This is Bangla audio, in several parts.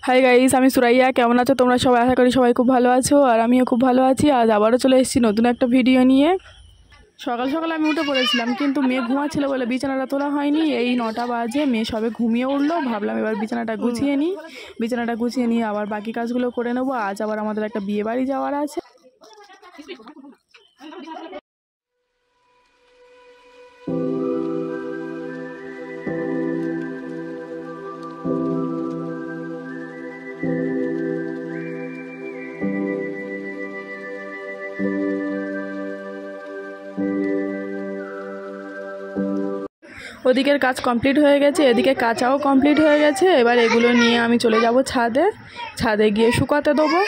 হাই গাইস, আমি সুরাইয়া। কেমন আছো তোমরা সবাই? আশা করি সবাই খুব ভালো আছো, আর আমিও খুব ভালো আছি। আজ আবারও চলে এসেছি নতুন একটা ভিডিও নিয়ে। সকাল সকাল আমি উঠে পড়েছিলাম, কিন্তু মেয়ে ঘুমাচ্ছিল বলে বিছানাটা তোলা হয়নি। এই 9টা বাজে, মেয়ে সবে ঘুমিয়ে উঠলো। ভাবলাম এবার বিছানাটা গুছিয়ে নিই। বিছানাটা গুছিয়ে নিয়ে আবার বাকি কাজগুলো করে নেবো। আজ আবার আমাদের একটা বিয়ে বাড়ি যাওয়ার আছে। ওদিকের কাজ কমপ্লিট হয়ে গেছে, এদিকে কাঁচাও কমপ্লিট হয়ে গেছে। এবার এগুলো নিয়ে আমি চলে যাব ছাদে। ছাদে গিয়ে শুকাতে দেবো।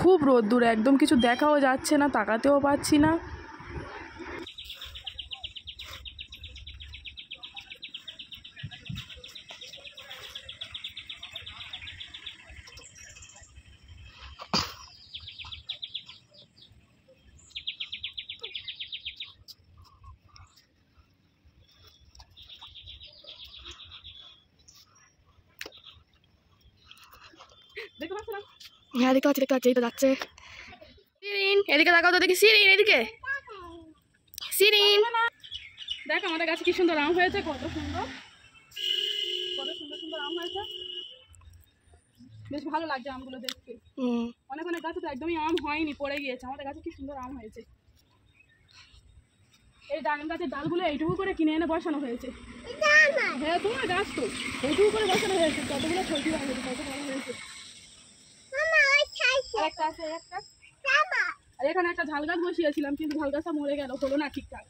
খুব রোদ্দুর, একদম কিছু দেখাও যাচ্ছে না, তাকাতেও পাচ্ছি না। হ্যাঁ দেখতে পাচ্ছি, এই তো যাচ্ছে। সিরিন এদিকে তাকাও তো দেখি। সিরিন এদিকে। সিরিন দেখ আমাদের গাছে কি সুন্দর আম হয়েছে, কত সুন্দর সুন্দর আম হয়েছে। বেশ ভালো লাগছে আমগুলো দেখতে। অনেক অনেক গাছে তো একদমই আম হয়নি, পড়ে গিয়েছে। আমাদের গাছে কি সুন্দর আম হয়েছে। এই ডালিম গাছের ডালগুলো এইটুকু করে কিনে এনে বসানো হয়েছে। হ্যাঁ তোমার গাছ তো এইটুকু করে বসানো হয়েছে। কতগুলো ছবি হয়েছে, কত ভালো হয়েছে। আর এখানে একটা ঝাল গাছ বসিয়েছিলাম, কিন্তু ঝাল গাছটা মরে গেল, হলো না ঠিকঠাক।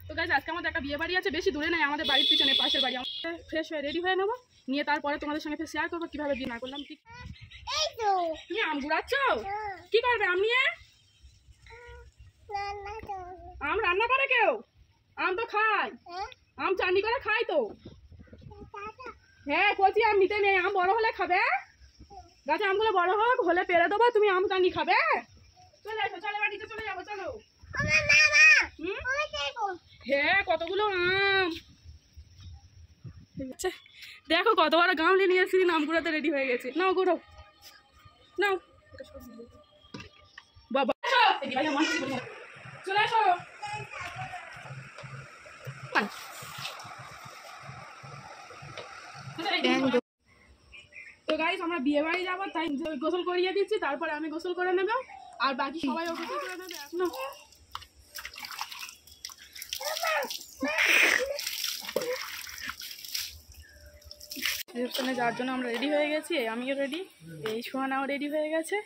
তো গাইস, আজকে আমাদের একটা বিয়ে বাড়ি আছে, বেশি দূরে নাই, আমাদের বাড়ির পিছনে, পাশের বাড়ি। আমাদের ফ্রেশ হয়ে রেডি হয়ে নেবো, নিয়ে তারপরে তোমাদের সঙ্গে শেয়ার করবো কিভাবে বিয়ে না করলাম। ঠিক তুমি আম গুড়াচ্ছ? কি করবে আম নিয়ে? আম রান্না করে কেউ? আম তো খায়, আম চাটনি করে খায় তো। হ্যাঁ কচি আম নিতে নেই, আম বড় হলে খাবে। গাছে আমগুলো বড় হোক, হলে পেরে দেবো, তুমি আম চাটনি খাবে। চলে আসো, চলো বাড়িতে চলে যাবো, চলো। হ্যাঁ কতগুলো আম। ঠিক আছে, দেখো কত বড় গামলি নিয়ে এসেছি, আম গুঁড়াতে রেডি হয়ে গেছে। নাও গুঁড়ো, নাও বাবা। চলে আসো। তো গাইস, আমরা বিয়ে বাড়ি যাবো, তাই গোসল করিয়ে দিচ্ছি, তারপরে আমি গোসল করে নেব, আর বাকি সবাই গোসল করে নেবে। রিসেপশনে যাওয়ার জন্য আমরা রেডি হয়ে গেছি। আমিও রেডি, এই সোহানাও রেডি হয়ে গেছে,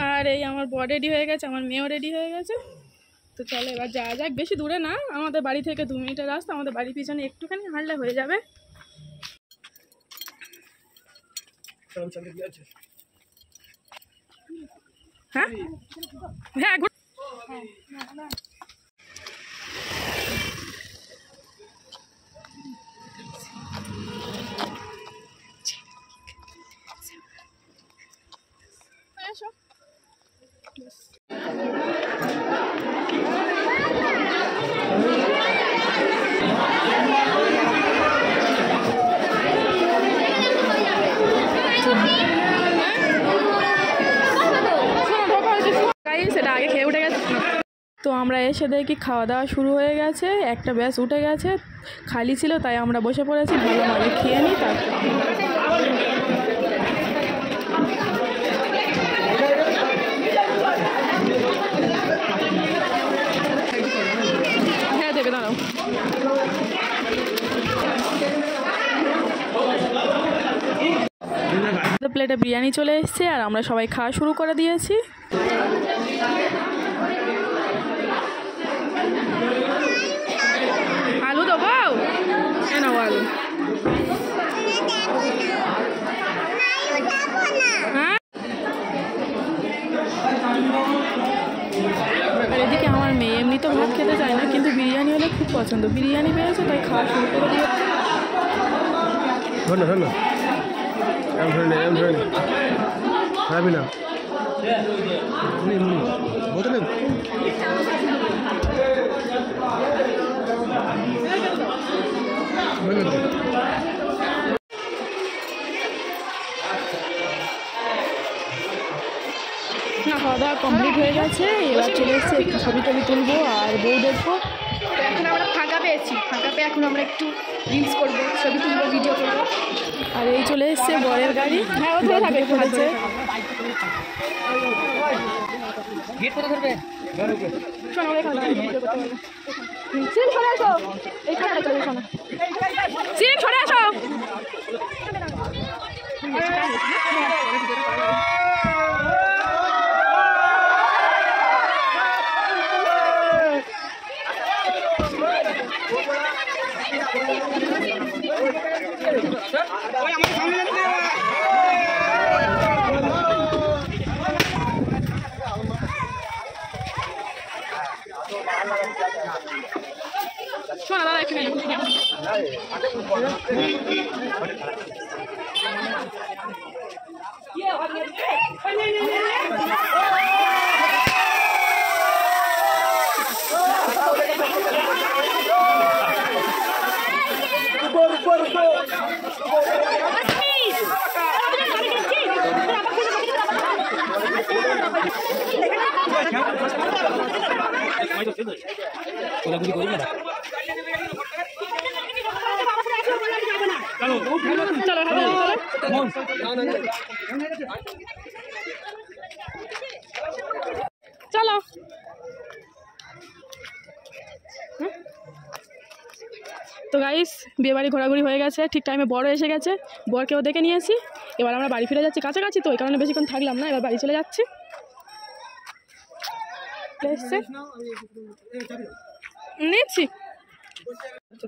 আর এই আমার বর রেডি হয়ে গেছে, আমার মেয়েও রেডি হয়ে গেছে। তো চলো এবার যাওয়া যাক। বেশি দূরে না, আমাদের বাড়ি থেকে 2 মিনিটের রাস্তা। আমাদের বাড়ির পিছনে একটুখানি হাঁটলে হয়ে যাবে। হ্যাঁ হ্যাঁ সেটা আগে খেয়ে উঠে গেছে। তো আমরা এসে দেখি খাওয়া দাওয়া শুরু হয়ে গেছে। একটা ব্যাস উঠে গেছে, খালি ছিল, তাই আমরা বসে পড়েছি। ভালো আগে খেয়ে নিই, তারপর হ্যাঁ দেবে, দাঁড়াও। প্লেটে বিরিয়ানি চলে এসেছে, আর আমরা সবাই খাওয়া শুরু করে দিয়েছি। আলু দেবো, নাও আলু। হ্যাঁ ভাত খেতে চায় না, কিন্তু বিরিয়ানি হলে খুব পছন্দ। বিরিয়ানি পেয়েছে তাই খাওয়া শুরু করে দিয়ে। না, খাওয়া দাওয়া কমপ্লিট হয়ে গেছে। এবার চলে এসেছে একটু ছবি টবি তুলবো আর বউ দেখবো। এখন আমরা ফাঁকা পেয়েছি, ফাঁকা পেয়ে এখন আমরা একটু রিলস করবো, ছবি তুলবো, ভিডিও করবো। আর এই চলে এসছে বরের গাড়ি। হ্যাঁ, ও ধরে থাকে ফেলেছে। শোনা দাদা এখানে চলো। তো গাইস, বিয়ে বাড়ি ঘোরাঘুরি হয়ে গেছে, ঠিক টাইমে বড় এসে গেছে, বরকেও দেখে নিয়েছি। এবার আমরা বাড়ি ফিরে যাচ্ছি, কাছাকাছি তো, এই কারণে বেশিক্ষণ থাকলাম না, এবার বাড়ি চলে যাচ্ছি। নিচ্ছি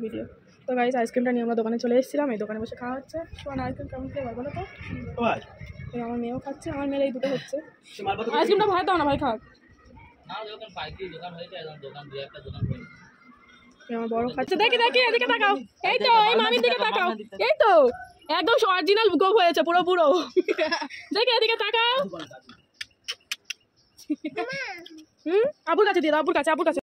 ভিডিও। তো গাইস, আইসক্রিমটা নিয়ে আমরা দোকানে চলে এসেছিলাম। এই দোকানে বসে খাওয়া হচ্ছে। শোন, আইসক্রিম কেমন ফ্লেভার বলো তো? আমার মেয়েও খাচ্ছে, আমার মেয়ের এই দুটো হচ্ছে। আইসক্রিমটা ভাই দাও না, ভাই খাক। আমার বড় খাচ্ছে, দেখি দেখি, এদিকে তাকাও। এই তো, এই মামির দিকে তাকাও। এই তো একদম অরিজিনাল গোপ হয়েছে পুরো পুরো। দেখি এদিকে তাকাও। আবুর কাছে দিয়ে দাও, আবুর কাছে, আবুর কাছে।